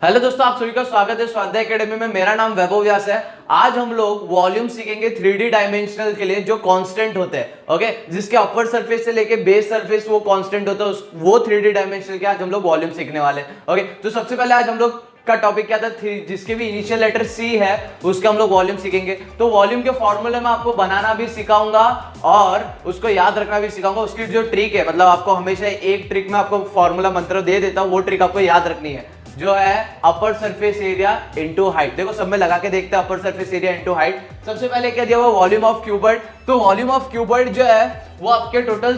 Hello दोस्तों, आप सभी का स्वागत है स्वाध्याय एकेडमी में। मेरा नाम वैभव व्यास है। आज हम लोग वॉल्यूम सीखेंगे 3D डायमेंशनल के लिए जो कांस्टेंट होते हैं। ओके, जिसके अपर सरफेस से लेके बेस सरफेस वो कांस्टेंट होता है, वो 3D डायमेंशनल के आज हम लोग वॉल्यूम सीखने वाले हैं। ओके, तो सबसे पहले आज हम लोग का टॉपिक क्या था, जिसके भी इनिशियल लेटर सी है उसके हम लोग वॉल्यूम सीखेंगे। तो वॉल्यूम के फॉर्मूले में आपको बनाना भी सिखाऊंगा और उसको याद रखना भी सिखाऊंगा। उसकी जो ट्रिक है, मतलब आपको हमेशा एक ट्रिक में आपको फॉर्मूला मंत्र दे देता हूं, वो ट्रिक आपको याद रखनी है, जो है अपर सरफेस एरिया इनटू हाइट। देखो सब में लगा के देखते हैं अपर सरफेस एरिया इनटू हाइट। सबसे पहले क्या दिया हुआ, वॉल्यूम ऑफ क्यूबॉइड। तो वॉल्यूम ऑफ क्यूबॉइड जो है वो आपके टोटल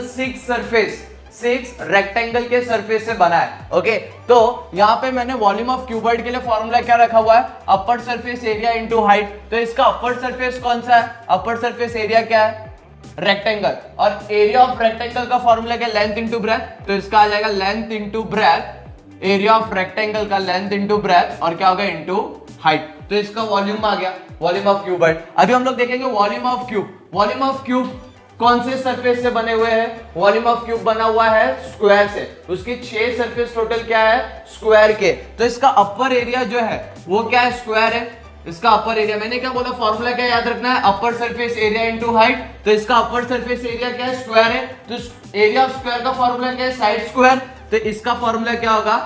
6 रेक्टेंगल के सरफेस से बना है। ओके, तो यहाँ पे मैंने वॉल्यूम ऑफ क्यूबॉइड के लिए फॉर्मूला क्या रखा हुआ है, अपर सरफेस एरिया इनटू हाइट। तो इसका अपर सरफेस कौन सा है, अपर सरफेस एरिया क्या है, रेक्टेंगल। और एरिया ऑफ रेक्टेंगल का फॉर्मूला क्या, लेंथ इनटू ब्रेथ। तो इसका आ जाएगा length into breadth, area of rectangle का लेंथ इनटू ब्रेथ और क्या होगा इनटू हाइट। तो इसका वॉल्यूम आ गया, वॉल्यूम ऑफ क्यूबॉइड। अभी हम लोग देखेंगे volume of cube. Volume of cube कौन से सरफेस से बने हुए हैं, वॉल्यूम ऑफ क्यूब बना हुआ है स्क्वायर से। उसके 6 सरफेस टोटल क्या है, स्क्वायर के। तो इसका अपर एरिया जो है वो क्या है, स्क्वायर है। इसका अपर एरिया, मैंने क्या बोला, फॉर्मूला क्या याद रखना है, अपर सरफेस एरिया इनटू हाइट। तो इसका अपर सरफेस एरिया क्या है, स्क्वायर है। तो एरिया ऑफ स्क्वायर का फॉर्मूला क्या है, साइड स्क्वायर। तो इसका फॉर्मूला क्या होगा,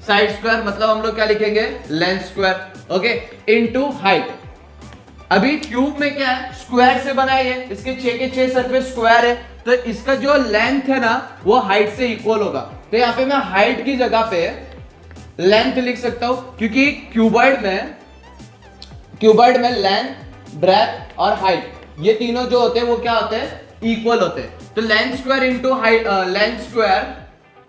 साइड स्क्वायर, मतलब हम लोग क्या लिखेंगे, length square. Okay, into height. अभी क्यूब में क्या है, स्क्वायर से बना है, इसके 6 के 6 सरफेस स्क्वायर है। तो इसका जो लेंथ है ना वो हाइट से इक्वल होगा। तो यहाँ पे मैं हाइट की जगह पे लेंथ लिख सकता हूं, क्योंकि क्यूबॉइड में लेंथ, ब्रेथ और हाइट ये तीनों जो होते हैं वो क्या होते हैं, इक्वल होते हैं। तो length square into height, length square,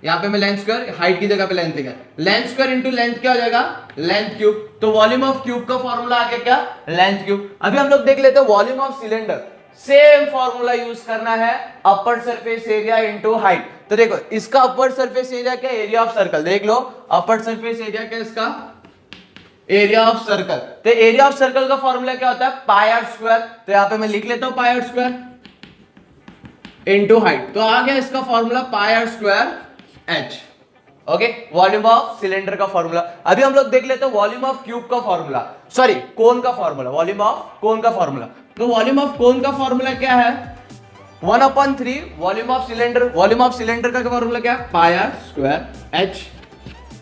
यहाँ पे मैं लेंथ स्क्वायर, हाइट की जगह पे लेंथ लिखा, लेंथ स्क्वायर इनटू लेंथ क्या हो जाएगा, लेंथ क्यूब। तो वॉल्यूम ऑफ क्यूब का फॉर्मूला आ गया क्या, लेंथ क्यूब। अभी हम लोग देख लेते हैं volume of cylinder. Same formula use करना है, अपर सरफेस एरिया इनटू हाइट। तो देखो इसका अपर सरफेस एरिया क्या, एरिया ऑफ सर्कल। देख लो अपर सरफेस एरिया क्या, इसका एरिया ऑफ सर्कल। तो एरिया ऑफ सर्कल का फॉर्मूला क्या होता है, पाई आर स्क्वायर। तो यहां पे मैं लिख लेता हूं pi R square into height. तो आ गया इसका formula pi R square H. Okay, volume of cylinder का फॉर्मूला। अभी हम लोग देख लेते हैं वॉल्यूम ऑफ क्यूब का फॉर्मूला, सॉरी कोन का फॉर्मूला, वॉल्यूम ऑफ कोन का फॉर्मूला। तो वॉल्यूम ऑफ कोन का फॉर्मूला क्या है, 1/3 volume of cylinder. Volume of cylinder का फॉर्मूला क्या है, पाई आर स्क्वायर एच।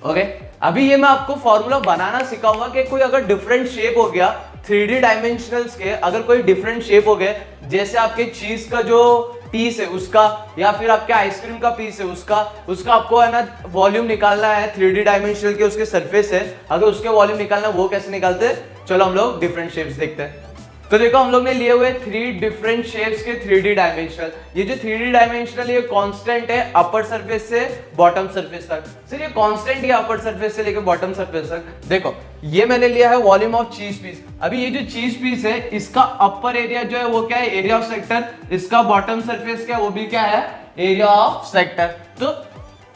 ओके, अभी ये मैं आपको फॉर्मूला बनाना सिखाऊंगा कि कोई अगर डिफरेंट शेप हो गया 3D डायमेंशनल्स के, अगर कोई डिफरेंट शेप हो गए, जैसे आपके चीज का जो पीस है उसका, या फिर आपके आइसक्रीम का पीस है उसका आपको है ना वॉल्यूम निकालना है 3D डायमेंशनल के, उसके सरफेस है, अगर उसके वॉल्यूम निकालना है वो कैसे निकालते हैं, चलो हम लोग डिफरेंट शेप्स देखते हैं। तो देखो हम लोग ने लिए हुए 3 डिफरेंट शेप्स के 3D डायमेंशनल। ये जो 3D डायमेंशनल ये कांस्टेंट है अपर सरफेस से बॉटम सरफेस तक। सर ये कांस्टेंट ही अपर सरफेस से लेकर बॉटम सरफेस तक। देखो ये मैंने लिया है वॉल्यूम ऑफ चीज पीस। अभी ये जो चीज पीस है इसका अपर एरिया जो है वो क्या है, एरिया ऑफ सेक्टर। इसका बॉटम सरफेस क्या है, वो भी क्या है, एरिया ऑफ सेक्टर। तो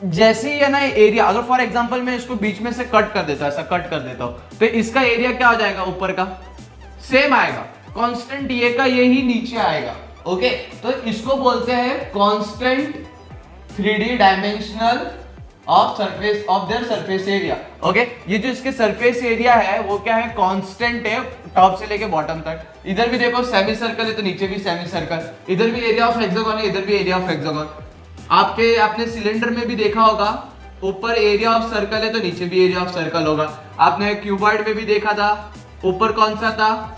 जैसे ही है ना एरिया, अगर फॉर एग्जांपल मैं इसको बीच में से कट कर देता हूं, ऐसा कट कर देता हूं, तो इसका एरिया क्या हो जाएगा, ऊपर का सेम आएगा, कांस्टेंट ये का यही नीचे आएगा। ओके, तो इसको बोलते हैं constant 3D dimensional of surface of their surface area. Okay, ये जो इसके सरफेस एरिया है वो क्या है, कांस्टेंट है टॉप से लेके बॉटम तक। इधर भी देखो सेमी सर्कल है तो नीचे भी सेमी सर्कल, इधर भी एरिया ऑफ हेक्सागोन है, इधर भी एरिया ऑफ हेक्सागोन। आपने सिलेंडर में भी देखा होगा, ऊपर एरिया ऑफ सर्कल है तो नीचे भी एरिया ऑफ सर्कल होगा। आपने क्यूबॉइड में भी देखा था, ऊपर कौन सा था,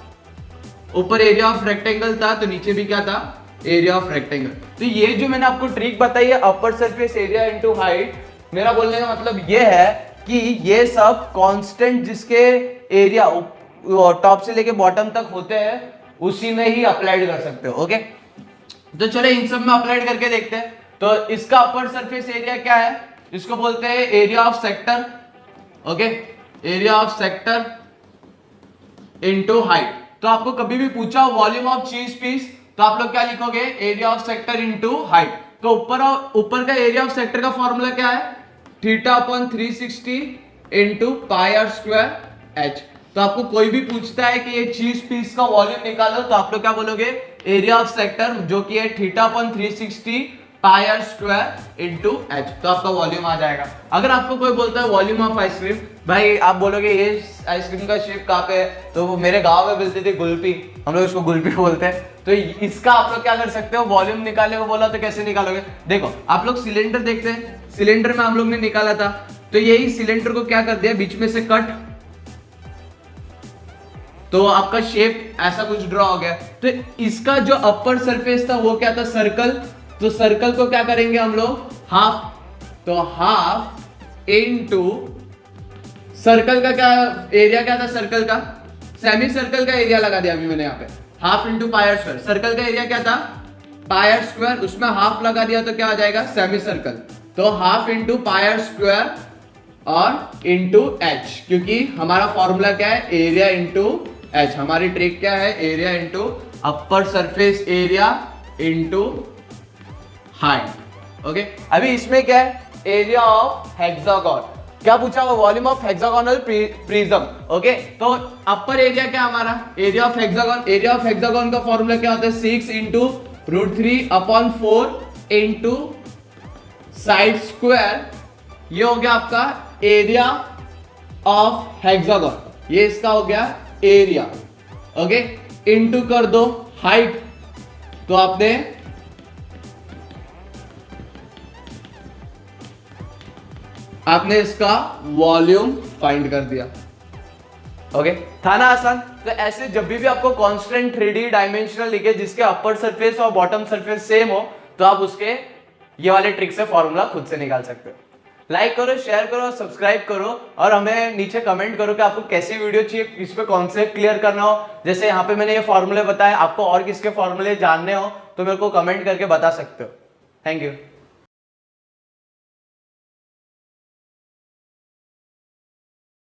ऊपर एरिया ऑफ रेक्टेंगल था तो नीचे भी क्या था, एरिया ऑफ रेक्टेंगल। तो ये जो मैंने आपको ट्रिक बताई है अपर सरफेस एरिया इनटू हाइट, मेरा बोलने का मतलब ये है कि ये सब कांस्टेंट जिसके एरिया टॉप से लेके बॉटम तक होते हैं उसी में ही अप्लाइड कर सकते हो। ओके, तो चलो इन सब में अप्लाइड करके देखते हैं। तो इसका अपर सरफेस एरिया क्या है, इसको बोलते हैं area of sector. Okay, area of sector into height. तो आपको कभी भी पूछा वॉल्यूम ऑफ चीज पीस, तो आप लोग क्या लिखोगे, area of sector into height. तो ऊपर का एरिया ऑफ सेक्टर का फॉर्मूला क्या है, θ/360 into pi R square H. तो आपको कोई भी पूछता है कि ये चीज पीस का वॉल्यूम निकालो, तो आप लोग क्या बोलोगे, एरिया ऑफ सेक्टर जो कि है θ/360 पाई आर स्क्वायर इनटू एच। तो आपका वॉल्यूम आ जाएगा। अगर आपको कोई बोलता है वॉल्यूम ऑफ आइसक्रीम, भाई आप बोलोगे ये आइसक्रीम का शेप कहाँ पे है, तो वो मेरे गांव में मिलती थी गुल्फी, हम लोग उसको गुल्फी बोलते हैं। तो इसका आप लोग क्या कर सकते हो, वॉल्यूम निकाले को बोला तो कैसे निकालोगे, देखो आप लोग सिलेंडर देखते हैं, सिलेंडर में हम लोग ने निकाला था, तो यही सिलेंडर को क्या कर दिया, बीच में से कट, तो आपका शेप ऐसा कुछ ड्रॉ हो गया। तो इसका जो अपर सरफेस था वो क्या था, सर्कल, तो सर्कल को क्या करेंगे हम लोग, हाफ, तो हाफ इनटू सर्कल का क्या एरिया क्या था, सर्कल का, सेमी सर्कल का एरिया लगा दिया अभी मैंने यहाँ पे, half into pi R square, circle का एरिया क्या था पाई आर स्क्वायर, उसमें हाफ लगा दिया तो क्या आ जाएगा सेमी सर्कल, तो half into pi R square और इंटू एच, क्योंकि हमारा फॉर्मूला क्या है, एरिया इंटू एच, हमारी ट्रिक क्या है, area into upper surface area into height. Okay, अभी इसमें क्या है, एरिया ऑफ हेक्सागोन, क्या पूछा हुआ, volume of hexagonal prism. Okay, तो अपर एरिया क्या हमारा, area of hexagon, area of hexagon का फॉर्मूला क्या होता है, 6 इंटू √3/4 इंटू साइड स्क्वायर, ये हो गया आपका एरिया ऑफ हेक्सागोन, ये इसका हो गया एरिया। ओके, इंटू कर दो हाइट, तो आपने इसका वॉल्यूम फाइंड कर दिया। ओके, था ना आसान। तो ऐसे जब भी आपको कांस्टेंट 3D डायमेंशनल लिखे जिसके अपर सरफेस और बॉटम सरफेस सेम हो, तो आप उसके ये वाले ट्रिक से फॉर्मूला खुद से निकाल सकते हो। लाइक करो, शेयर करो, सब्सक्राइब करो और हमें नीचे कमेंट करो कि आपको कैसी वीडियो चाहिए, किस पे कॉन्सेप्ट क्लियर करना हो। जैसे यहाँ पे मैंने ये फॉर्मूले बताए, आपको और किसके फॉर्मूले जानने हो तो मेरे को कमेंट करके बता सकते हो। Thank you.